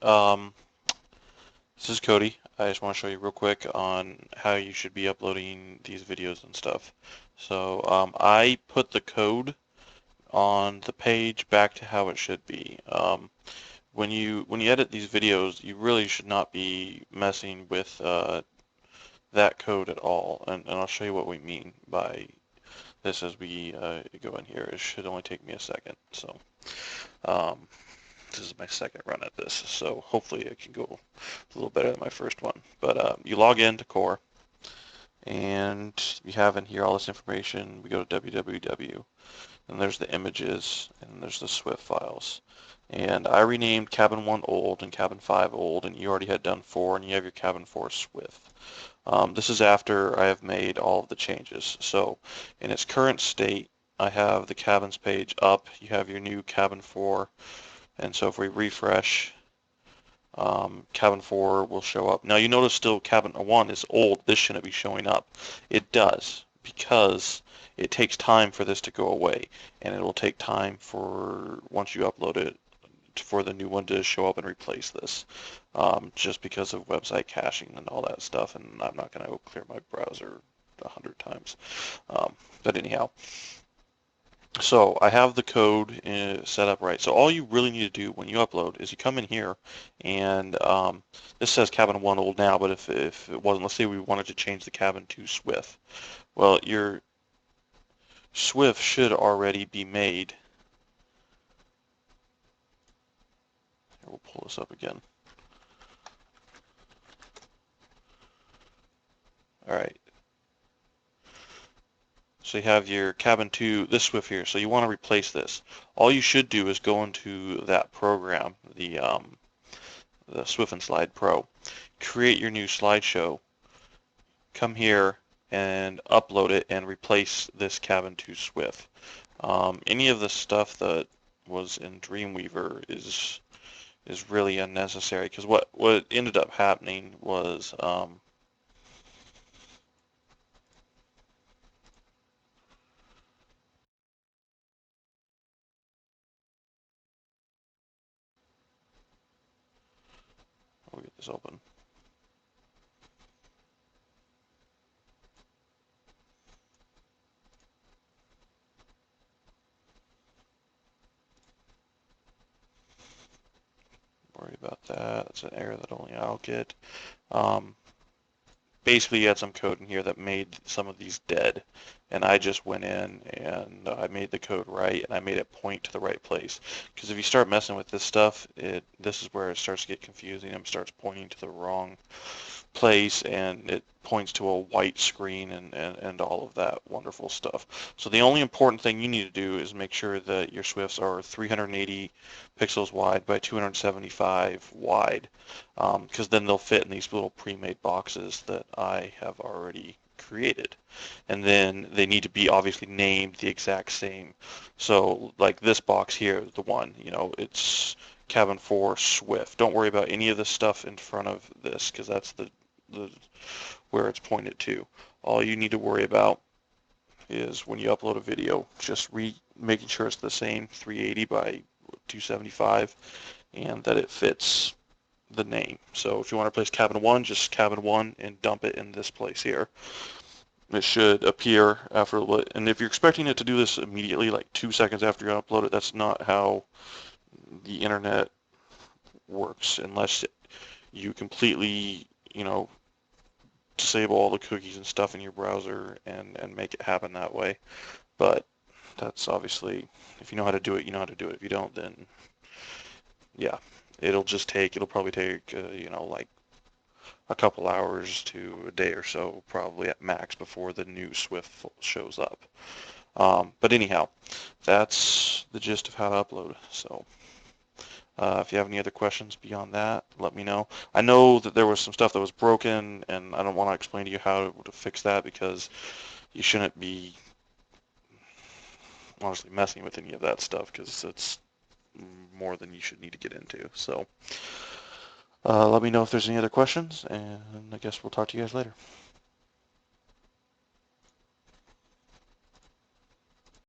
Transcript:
Um, this is Cody. I just want to show you real quick on how you should be uploading these videos and stuff. So I put the code on the page back to how it should be. When you edit these videos, you really should not be messing with that code at all. And I'll show you what we mean by this as we go in here. It should only take me a second. So. Um, This is my second run at this, so hopefully it can go a little better than my first one. But you log into Core, and you have in here all this information. We go to www, and there's the images, and there's the Swift files. And I renamed Cabin 1 old and Cabin 5 old, and you already had done 4, and you have your Cabin 4 Swift. This is after I have made all of the changes. So in its current state, I have the cabins page up. You have your new Cabin 4. And so if we refresh, cabin 4 will show up. Now you notice still cabin 1 is old. This shouldn't be showing up. It does because it takes time for this to go away, and it will take time for, once you upload it, for the new one to show up and replace this, just because of website caching and all that stuff. And I'm not going to clear my browser 100 times. But anyhow. So I have the code set up right. So all you really need to do when you upload is you come in here, and this says cabin 1 old now, but if it wasn't, let's say we wanted to change the cabin to Swift. Well, your Swift should already be made. Here, we'll pull this up again. All right. So you have your cabin 2, this Swift here. So you want to replace this. All you should do is go into that program, the Swift and Slide Pro, create your new slideshow, come here and upload it and replace this cabin to Swift. Any of the stuff that was in Dreamweaver is really unnecessary, because what ended up happening was let me get this open. Worry about that. That's an error that only I'll get. Um, Basically, you had some code in here that made some of these dead, and I just went in and I made the code right, and I made it point to the right place. Because if you start messing with this stuff, this is where it starts to get confusing and starts pointing to the wrong place, and it points to a white screen and all of that wonderful stuff. So the only important thing you need to do is make sure that your Swifts are 380 pixels wide by 275 wide, because then they'll fit in these little pre-made boxes that I have already created. And then they need to be obviously named the exact same. So like this box here, the one, it's cabin 4 Swift. Don't worry about any of the stuff in front of this, because that's the where it's pointed to. All you need to worry about is when you upload a video, just making sure it's the same 380 by 275 and that it fits the name. So if you want to replace cabin 1, just cabin 1 and dump it in this place here. It should appear after a little, and if you're expecting it to do this immediately, like 2 seconds after you upload it, that's not how the internet works, unless you completely, disable all the cookies and stuff in your browser and make it happen that way. But that's obviously, if you know how to do it, you know how to do it. If you don't, then yeah, it'll probably take, like a couple hours to a day or so, probably at max, before the new Swift shows up. But anyhow, that's the gist of how to upload. So if you have any other questions beyond that, let me know. I know that there was some stuff that was broken, and I don't want to explain to you how to fix that, because you shouldn't be honestly messing with any of that stuff, because it's more than you should need to get into. So let me know if there's any other questions, and I guess we'll talk to you guys later.